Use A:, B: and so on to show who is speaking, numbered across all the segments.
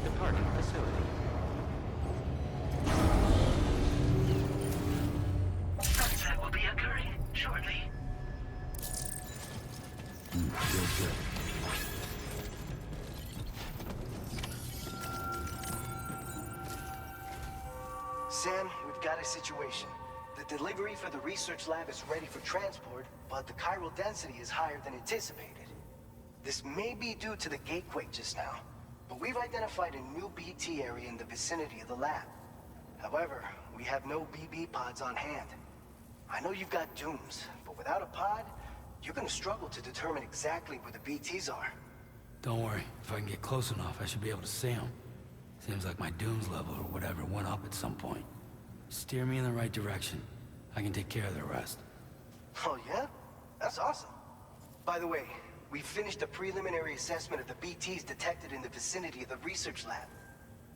A: Departing facility.
B: Sunset will be occurring shortly.
C: Good.
D: Sam, we've got a situation. The delivery for the research lab is ready for transport, but the chiral density is higher than anticipated. This may be due to the gatequake just now, but we've identified a new BT area in the vicinity of the lab. However, we have no BB pods on hand. I know you've got dooms, but without a pod, you're gonna struggle to determine exactly where the BTs are.
C: Don't worry. If I can get close enough, I should be able to see them. Seems like my dooms level or whatever went up at some point. Steer me in the right direction. I can take care of the rest.
D: Oh yeah? That's awesome. By the way, we finished a preliminary assessment of the BTs detected in the vicinity of the research lab.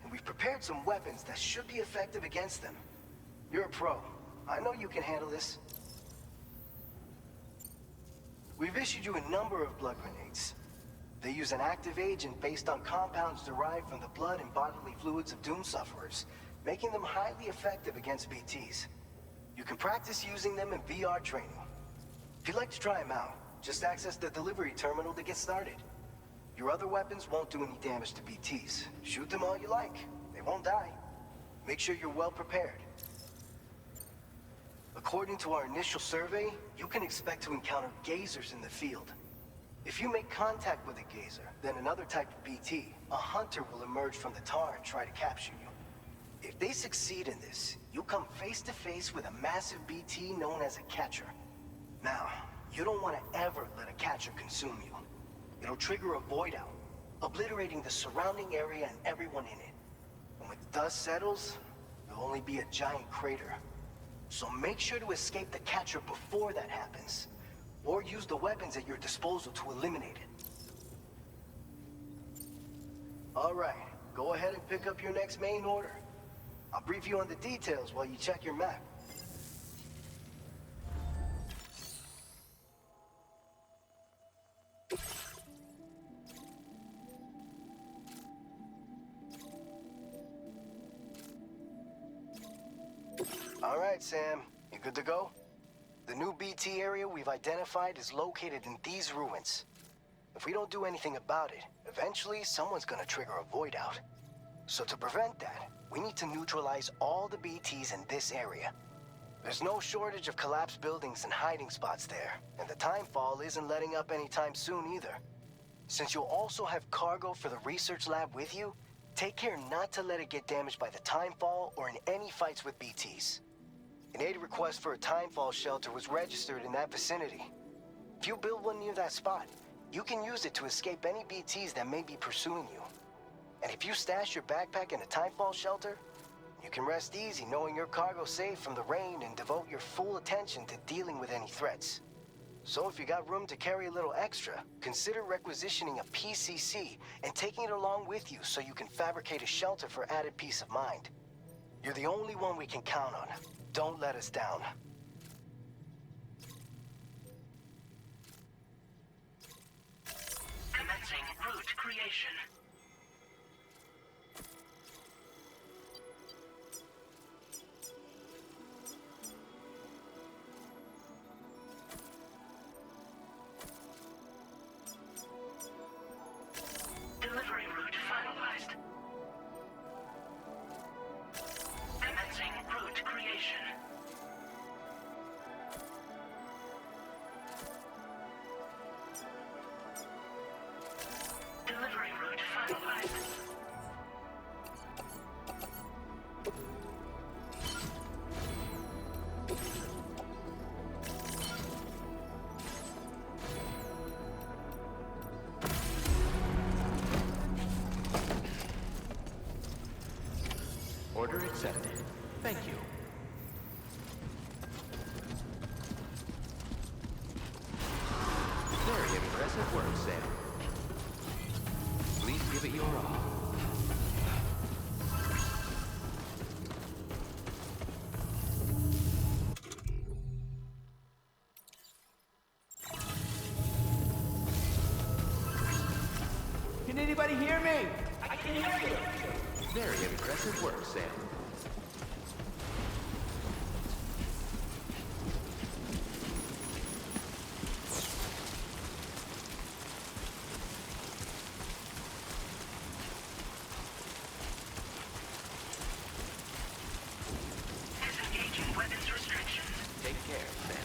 D: And we've prepared some weapons that should be effective against them. You're a pro. I know you can handle this. We've issued you a number of blood grenades. They use an active agent based on compounds derived from the blood and bodily fluids of Doom sufferers, making them highly effective against BTs. You can practice using them in VR training. If you'd like to try them out, just access the delivery terminal to get started. Your other weapons won't do any damage to BTs. Shoot them all you like. They won't die. Make sure you're well prepared. According to our initial survey, you can expect to encounter gazers in the field. If you make contact with a gazer, then another type of BT, a hunter will emerge from the tar and try to capture you. If they succeed in this, you'll come face to face with a massive BT known as a catcher. Now, you don't want to ever let a catcher consume you. It'll trigger a void out, obliterating the surrounding area and everyone in it. And when the dust settles, there'll only be a giant crater. So make sure to escape the catcher before that happens, or use the weapons at your disposal to eliminate it. All right, go ahead and pick up your next main order. I'll brief you on the details while you check your map. All right, Sam. You good to go? The new BT area we've identified is located in these ruins. If we don't do anything about it, eventually someone's gonna trigger a void out. So to prevent that, we need to neutralize all the BTs in this area. There's no shortage of collapsed buildings and hiding spots there, and the timefall isn't letting up anytime soon either. Since you'll also have cargo for the research lab with you, Take care not to let it get damaged by the timefall or in any fights with BTs. An aid request for a timefall shelter was registered in that vicinity. If you build one near that spot, you can use it to escape any BTs that may be pursuing you. And if you stash your backpack in a timefall shelter, you can rest easy knowing your cargo's safe from the rain and devote your full attention to dealing with any threats. So if you got room to carry a little extra, consider requisitioning a PCC and taking it along with you so you can fabricate a shelter for added peace of mind. You're the only one we can count on. Don't let us down.
B: Commencing route creation. Delivery route finalized. Commencing route creation. Delivery route finalized.
A: Order accepted. Thank you. Very impressive work, Sam. Please give it your all.
E: Can anybody hear me? I can hear you.
A: Very impressive work, Sam.
B: Disengaging weapons restrictions.
A: Take care, Sam.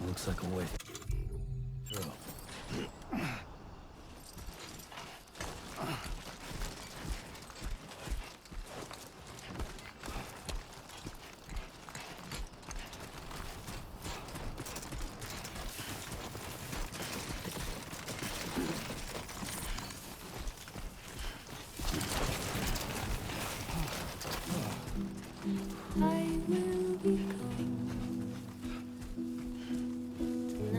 C: Looks like a way through.
F: I will be gone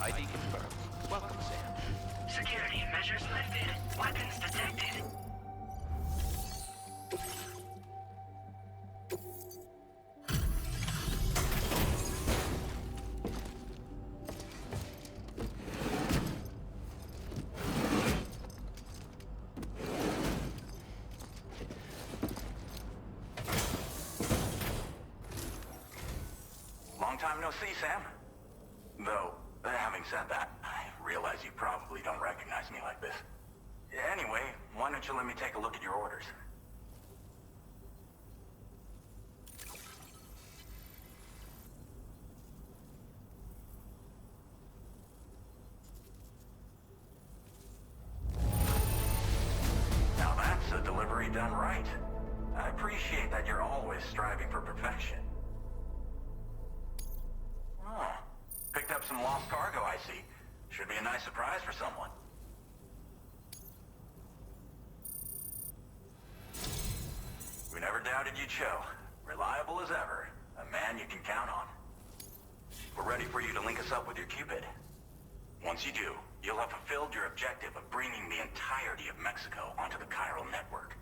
A: ID confirmed. Welcome, Sam.
B: Security measures lifted. Weapons detected.
F: Long time no see, Sam. Though, having said that, I realize you probably don't recognize me like this. Anyway, why don't you let me take a look at your orders? Now that's a delivery done right. I appreciate that you're always striving for perfection. Oh, picked up some lost cargo, I see. Should be a nice surprise for someone. We never doubted you'd show. Reliable as ever. A man you can count on. We're ready for you to link us up with your Cupid. Once you do, you'll have fulfilled your objective of bringing the entirety of Mexico onto the Chiral Network.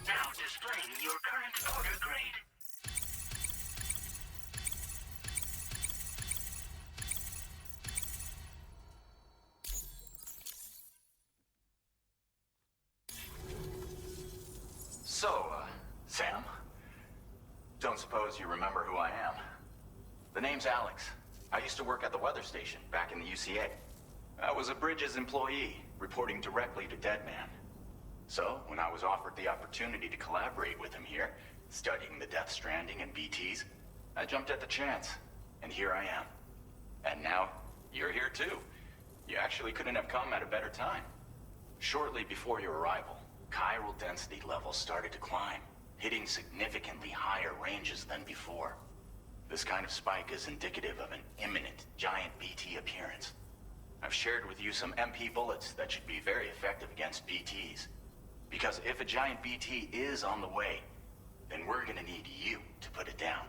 B: Now displaying your current order grade.
F: So, Sam? Don't suppose you remember who I am? The name's Alex. I used to work at the weather station back in the UCA. I was a Bridges employee, reporting directly to Deadman. So, when I was offered the opportunity to collaborate with him here, studying the Death Stranding and BTs, I jumped at the chance. And here I am. And now, you're here too. You actually couldn't have come at a better time. Shortly before your arrival, chiral density levels started to climb, hitting significantly higher ranges than before. This kind of spike is indicative of an imminent giant BT appearance. I've shared with you some MP bullets that should be very effective against BTs. Because if a giant BT is on the way, then we're gonna need you to put it down.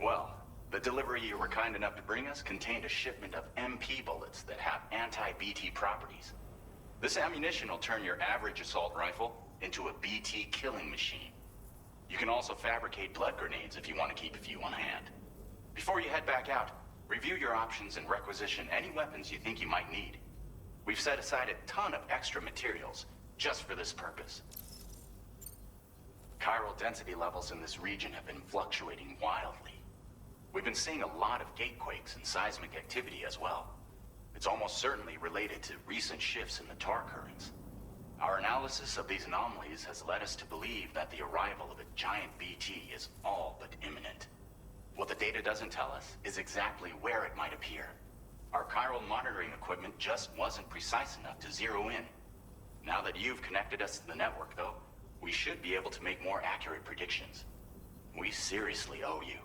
F: Well, the delivery you were kind enough to bring us contained a shipment of MP bullets that have anti-BT properties. This ammunition will turn your average assault rifle into a BT killing machine. You can also fabricate blood grenades if you want to keep a few on hand. Before you head back out, review your options and requisition any weapons you think you might need. We've set aside a ton of extra materials just for this purpose. Chiral density levels in this region have been fluctuating wildly. We've been seeing a lot of gatequakes and seismic activity as well. It's almost certainly related to recent shifts in the tar currents. Our analysis of these anomalies has led us to believe that the arrival of a giant BT is all but imminent. What the data doesn't tell us is exactly where it might appear. Our chiral monitoring equipment just wasn't precise enough to zero in. Now that you've connected us to the network, though, we should be able to make more accurate predictions. We seriously owe you.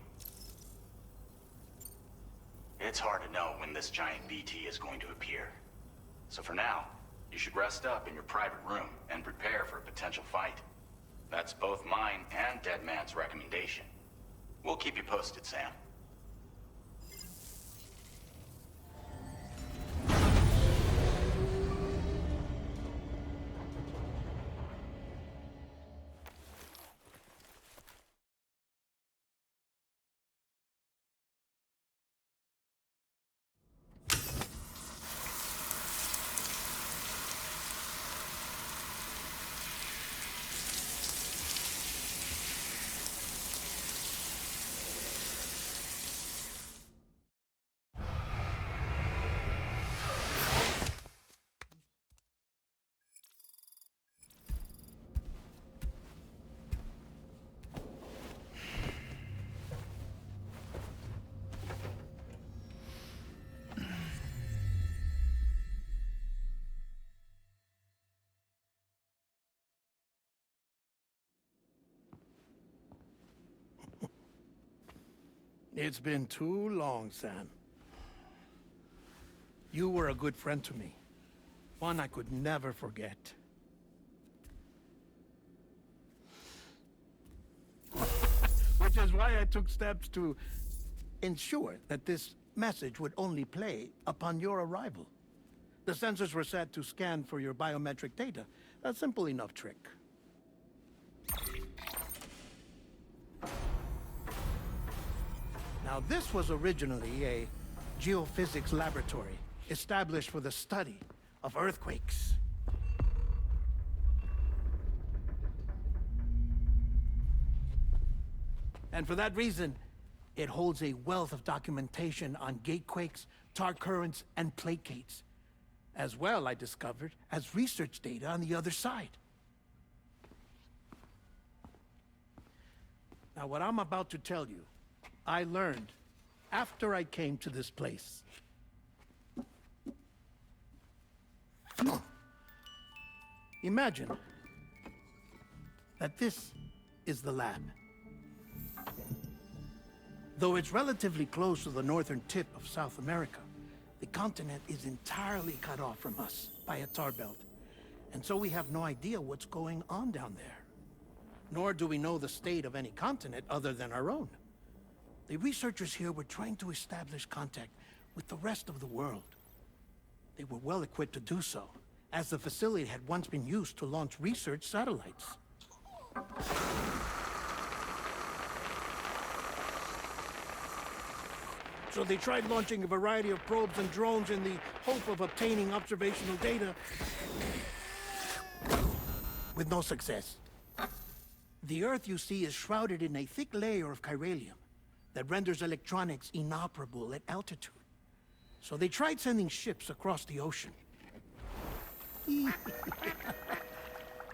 F: It's hard to know when this giant BT is going to appear. So for now, you should rest up in your private room and prepare for a potential fight. That's both mine and Deadman's recommendation. We'll keep you posted, Sam.
G: It's been too long, Sam. You were a good friend to me. One I could never forget. Which is why I took steps to ensure that this message would only play upon your arrival. The sensors were set to scan for your biometric data. A simple enough trick. Now, this was originally a geophysics laboratory established for the study of earthquakes. And for that reason, it holds a wealth of documentation on gatequakes, tar currents, and placates. As well, I discovered, as research data on the other side. Now, what I'm about to tell you, I learned after I came to this place. Imagine that this is the lab. Though it's relatively close to the northern tip of South America, the continent is entirely cut off from us by a tar belt. And so we have no idea what's going on down there. Nor do we know the state of any continent other than our own. The researchers here were trying to establish contact with the rest of the world. They were well equipped to do so, as the facility had once been used to launch research satellites. So they tried launching a variety of probes and drones in the hope of obtaining observational data, with no success. The Earth, you see, is shrouded in a thick layer of chiralium that renders electronics inoperable at altitude. So they tried sending ships across the ocean.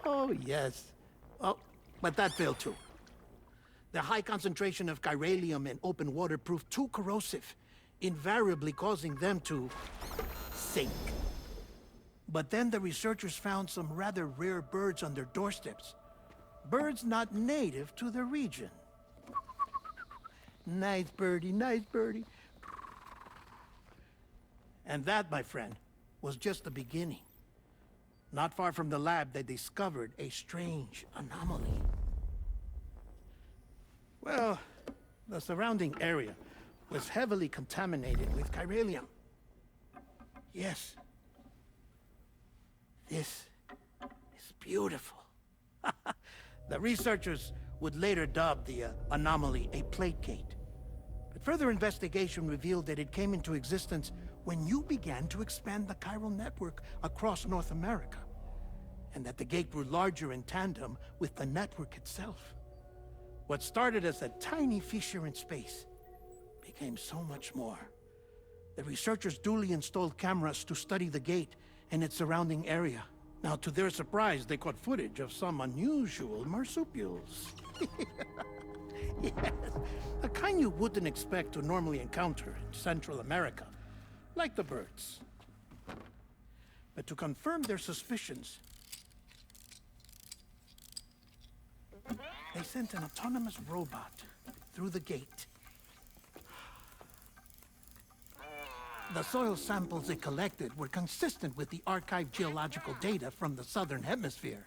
G: Oh, yes. Oh, but that failed too. The high concentration of chiralium in open water proved too corrosive, invariably causing them to sink. But then the researchers found some rather rare birds on their doorsteps. Birds not native to the region. Nice birdie, nice birdie. And that, my friend, was just the beginning. Not far from the lab, they discovered a strange anomaly. Well, the surrounding area was heavily contaminated with chiralium. Yes. This is beautiful. The researchers would later dub the anomaly a placate. But further investigation revealed that it came into existence when you began to expand the Chiral Network across North America, and that the gate grew larger in tandem with the network itself. What started as a tiny fissure in space became so much more. The researchers duly installed cameras to study the gate and its surrounding area. Now, to their surprise, they caught footage of some unusual marsupials. Yes, a kind you wouldn't expect to normally encounter in Central America, like the birds. But to confirm their suspicions, they sent an autonomous robot through the gate. The soil samples it collected were consistent with the archived geological data from the southern hemisphere.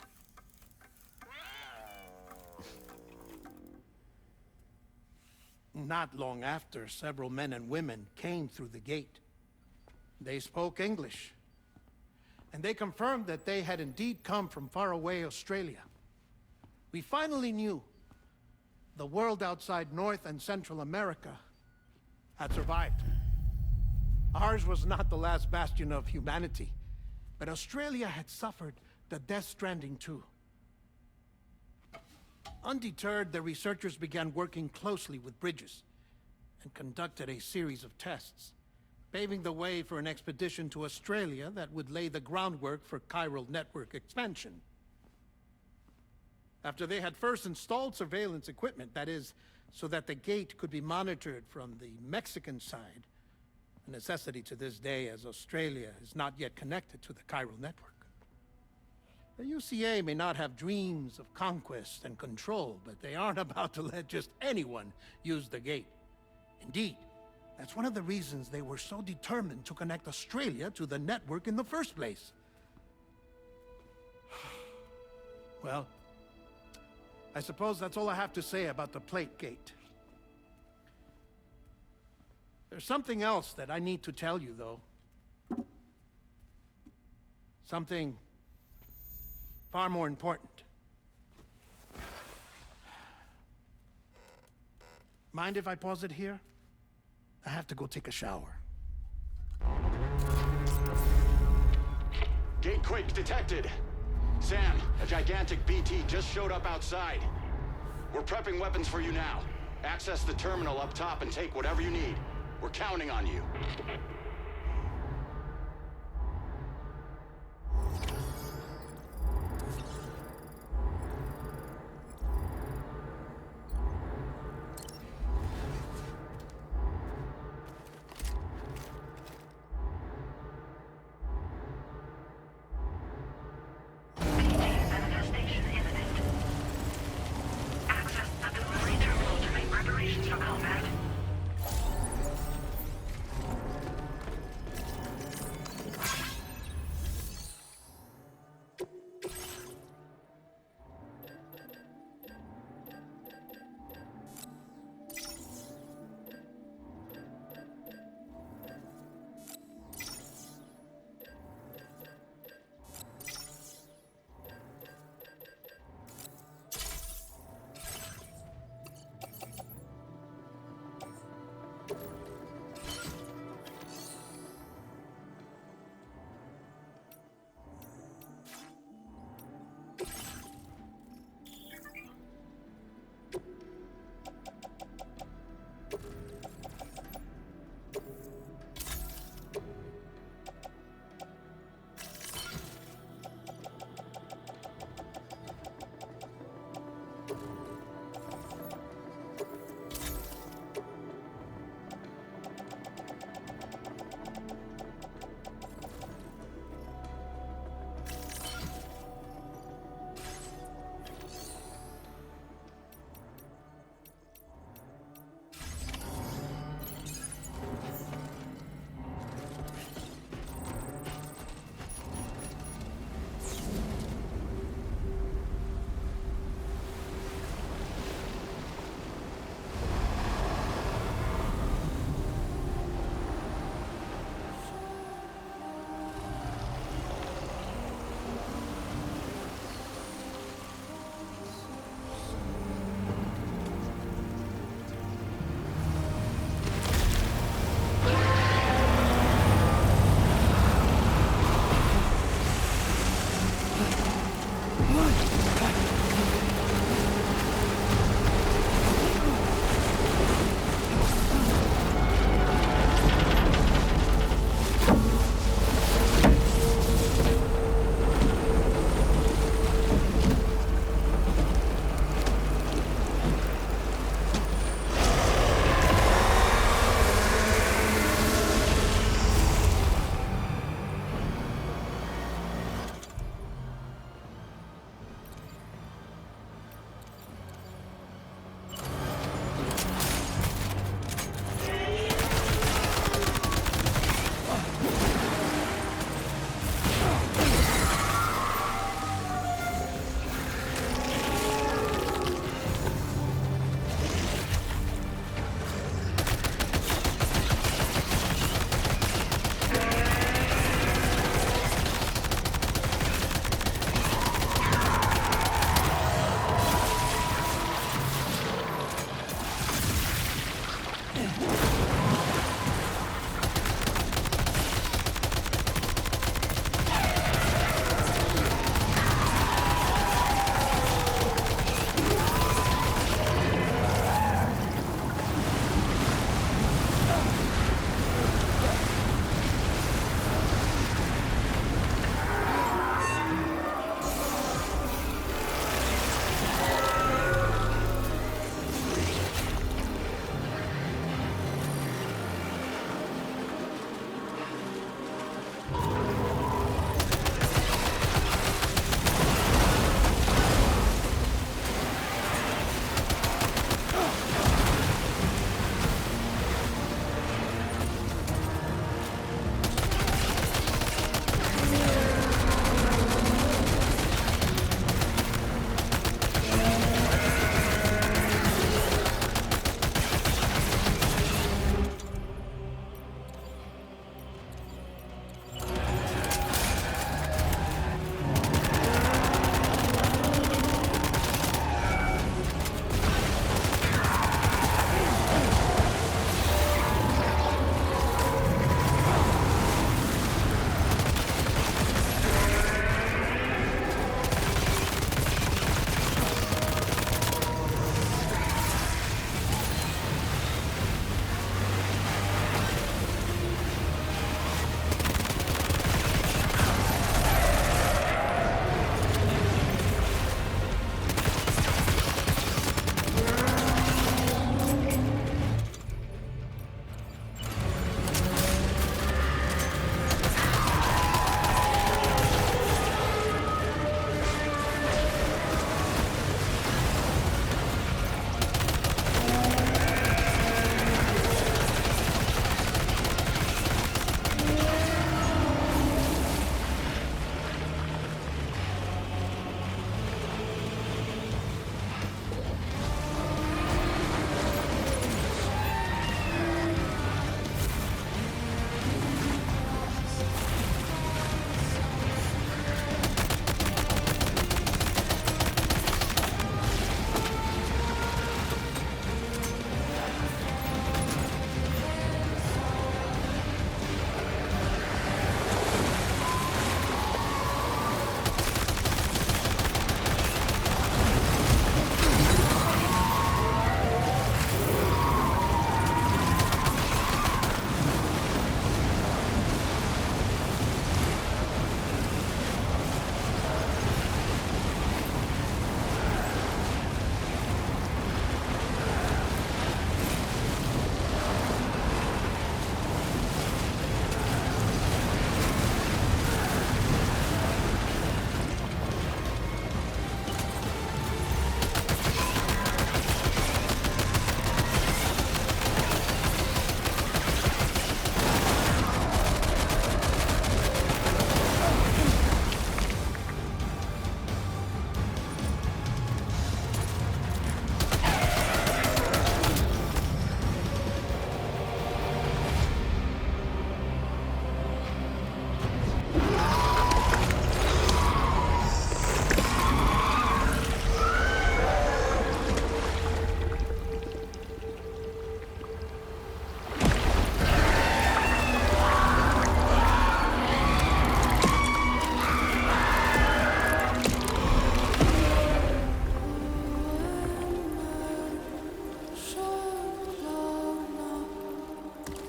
G: Not long after, several men and women came through the gate. They spoke English, and they confirmed that they had indeed come from faraway Australia. We finally knew the world outside North and Central America had survived. Ours was not the last bastion of humanity, but Australia had suffered the death stranding too. Undeterred, the researchers began working closely with Bridges and conducted a series of tests, paving the way for an expedition to Australia that would lay the groundwork for Chiral Network expansion. After they had first installed surveillance equipment, that is, so that the gate could be monitored from the Mexican side, a necessity to this day as Australia is not yet connected to the Chiral Network. The UCA may not have dreams of conquest and control, but they aren't about to let just anyone use the gate. Indeed, that's one of the reasons they were so determined to connect Australia to the network in the first place. Well, I suppose that's all I have to say about the Plate Gate. There's something else that I need to tell you, though. Something far more important. Mind if I pause it here? I have to go take a shower.
H: Gate quake detected. Sam, a gigantic BT just showed up outside. We're prepping weapons for you now. Access the terminal up top and take whatever you need. We're counting on you.
B: Manifestation imminent. Access the delivery terminal to make preparations for combat.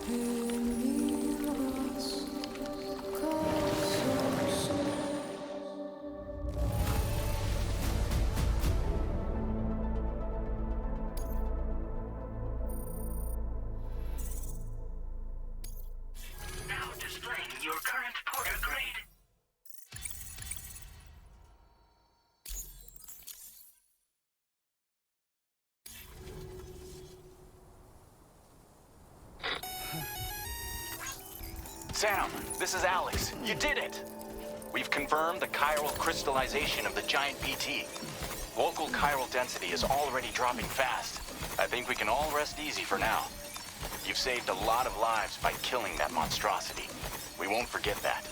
B: Now displaying your current porter grade.
F: Sam, this is Alex. You did it! We've confirmed the chiral crystallization of the giant BT. Local chiral density is already dropping fast. I think we can all rest easy for now. You've saved a lot of lives by killing that monstrosity. We won't forget that.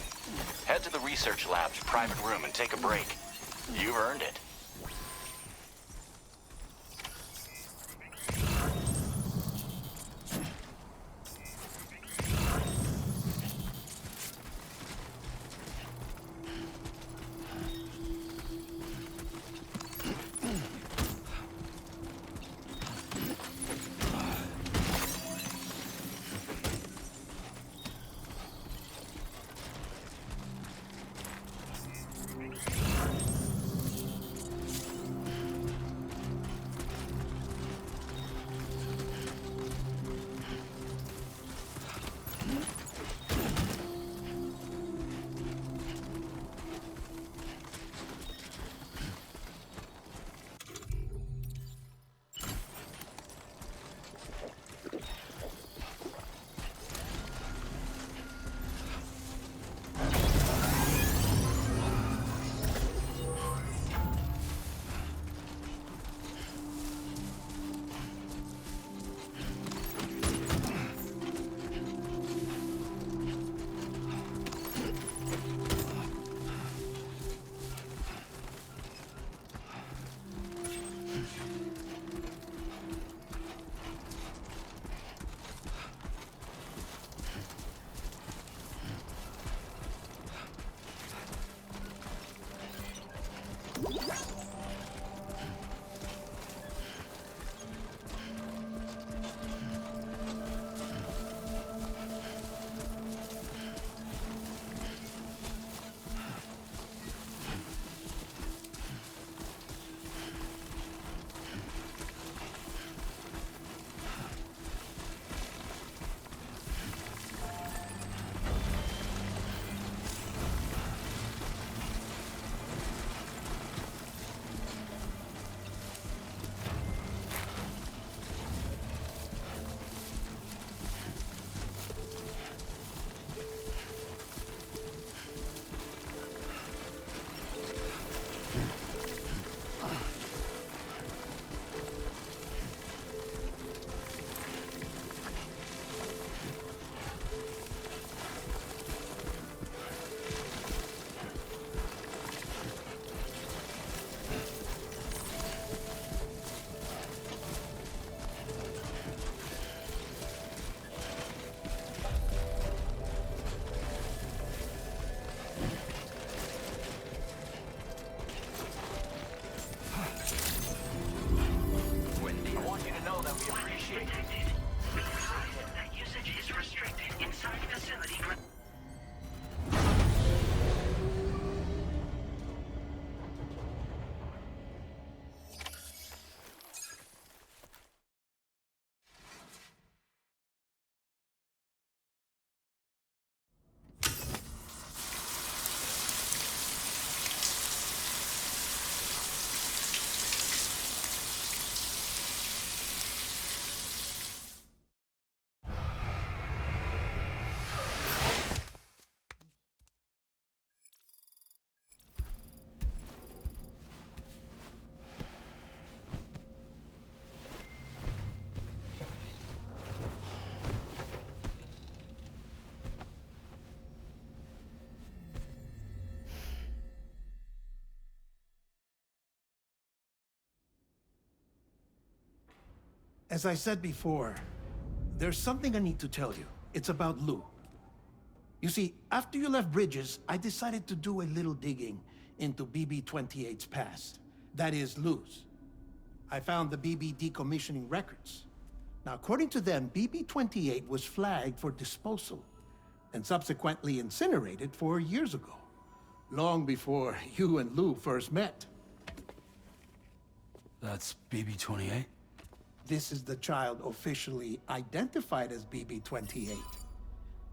F: Head to the research lab's private room and take a break. You've earned it.
G: As I said before, there's something I need to tell you. It's about Lou. You see, after you left Bridges, I decided to do a little digging into BB-28's past. That is, Lou's. I found the BB decommissioning records. Now, according to them, BB-28 was flagged for disposal and subsequently incinerated 4 years ago, long before you and Lou first met.
C: That's BB-28?
G: This is the child officially identified as BB-28.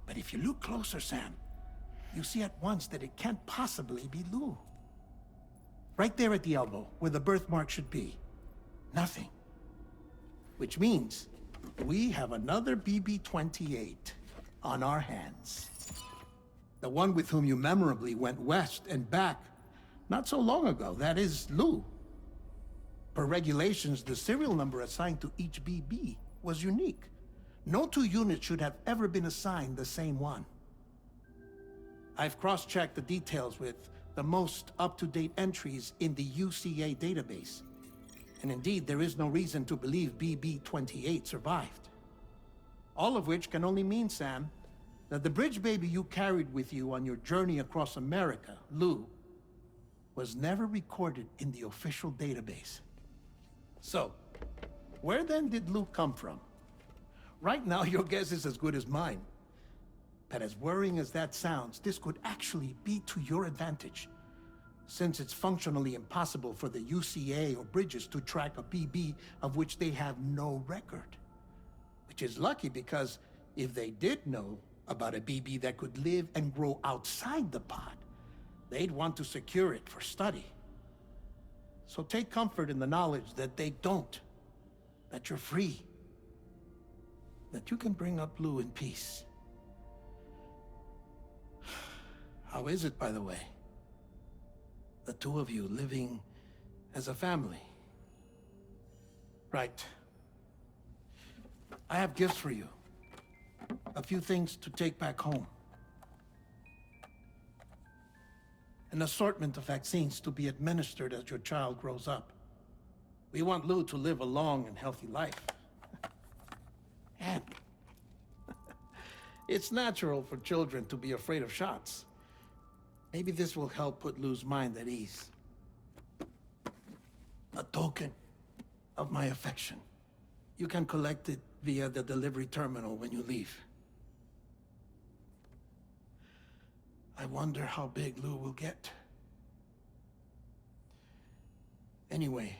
G: But if you look closer, Sam, you see at once that it can't possibly be Lou. Right there at the elbow, where the birthmark should be. Nothing. Which means we have another BB-28 on our hands. The one with whom you memorably went west and back not so long ago. That is Lou. Per regulations, the serial number assigned to each BB was unique. No two units should have ever been assigned the same one. I've cross-checked the details with the most up-to-date entries in the UCA database. And indeed, there is no reason to believe BB-28 survived. All of which can only mean, Sam, that the bridge baby you carried with you on your journey across America, Lou, was never recorded in the official database. So, where then did Lou come from? Right now, your guess is as good as mine. But as worrying as that sounds, this could actually be to your advantage, since it's functionally impossible for the UCA or Bridges to track a BB of which they have no record. Which is lucky, because if they did know about a BB that could live and grow outside the pod, they'd want to secure it for study. So take comfort in the knowledge that they don't, that you're free, that you can bring up Lou in peace. How is it, by the way? The two of you living as a family. Right. I have gifts for you. A few things to take back home. An assortment of vaccines to be administered as your child grows up. We want Lou to live a long and healthy life. And it's natural for children to be afraid of shots. Maybe this will help put Lou's mind at ease. A token of my affection. You can collect it via the delivery terminal when you leave. I wonder how big Lou will get. Anyway,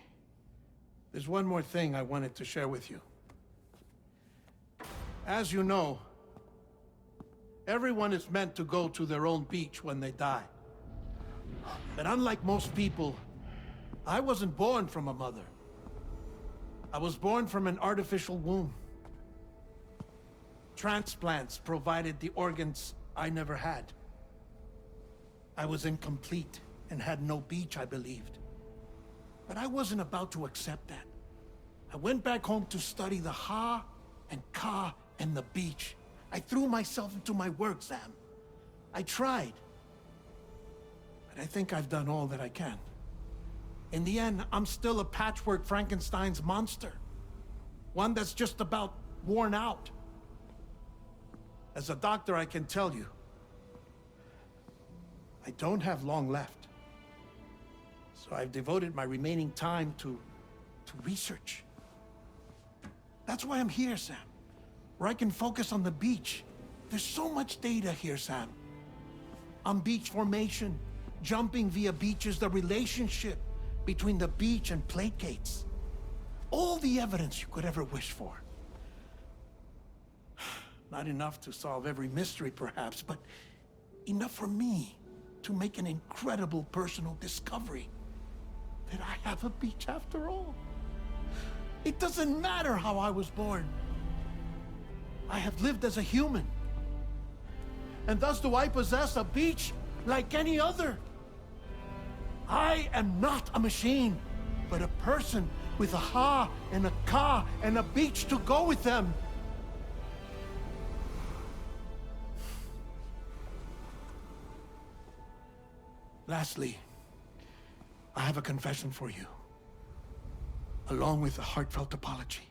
G: there's one more thing I wanted to share with you. As you know, everyone is meant to go to their own beach when they die. But unlike most people, I wasn't born from a mother. I was born from an artificial womb. Transplants provided the organs I never had. I was incomplete and had no beach, I believed. But I wasn't about to accept that. I went back home to study the Ha and Ka and the beach. I threw myself into my work, Sam. I tried. But I think I've done all that I can. In the end, I'm still a patchwork Frankenstein's monster. One that's just about worn out. As a doctor, I can tell you, I don't have long left. So I've devoted my remaining time to research. That's why I'm here, Sam. Where I can focus on the beach. There's so much data here, Sam. On beach formation, jumping via beaches, the relationship between the beach and plate gates. All the evidence you could ever wish for. Not enough to solve every mystery, perhaps, but enough for me to make an incredible personal discovery. That I have a beach after all. It doesn't matter how I was born. I have lived as a human. And thus do I possess a beach like any other. I am not a machine, but a person with a Ha and a Ka and a beach to go with them. Lastly, I have a confession for you, along with a heartfelt apology.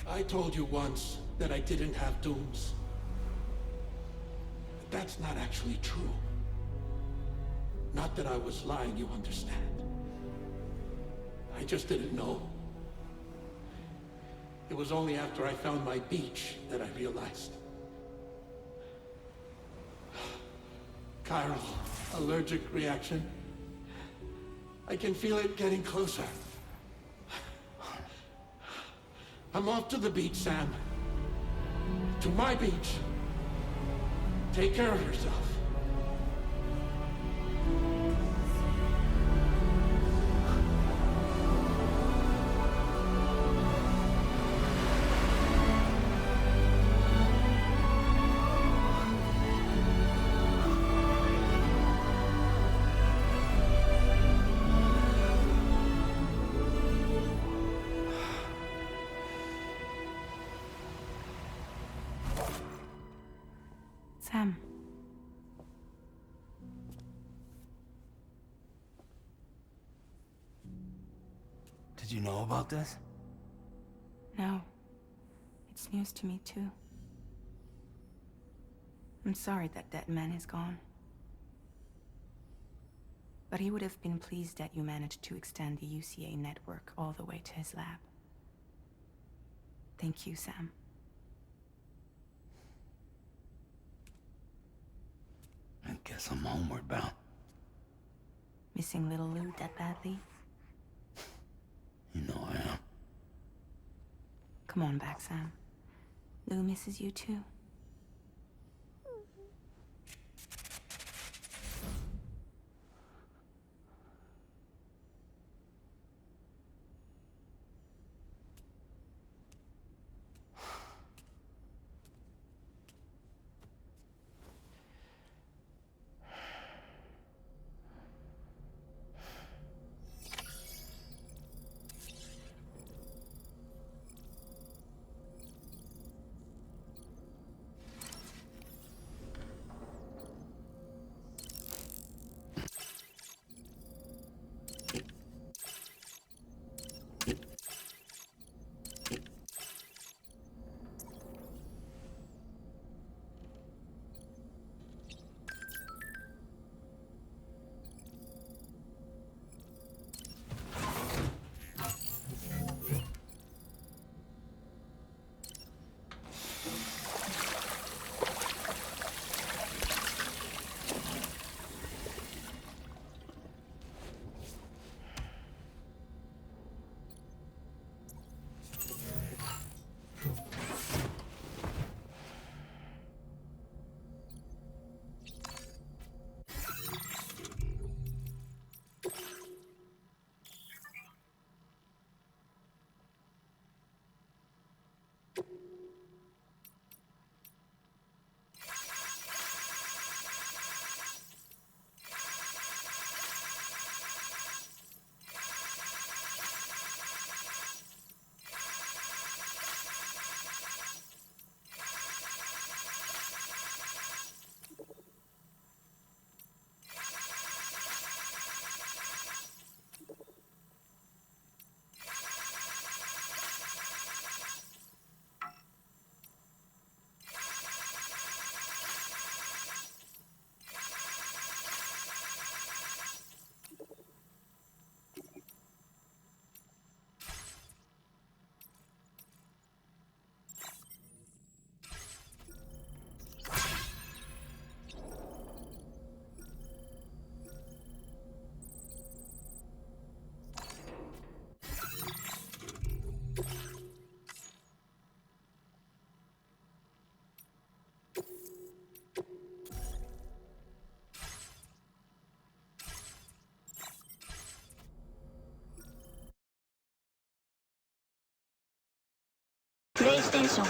G: I told you once that I didn't have dooms. But that's not actually true. Not that I was lying, you understand. I just didn't know. It was only after I found my beach that I realized. Chiral, allergic reaction. I can feel it getting closer. I'm off to the beach, Sam. To my beach. Take care of yourself.
I: Sam.
C: Did you know about this?
I: No. It's news to me, too. I'm sorry that man is gone. But he would have been pleased that you managed to extend the UCA network all the way to his lab. Thank you, Sam.
C: I guess I'm homeward bound.
I: Missing little Lou that badly?
C: You know I am.
I: Come on back, Sam. Lou misses you too.
J: PlayStation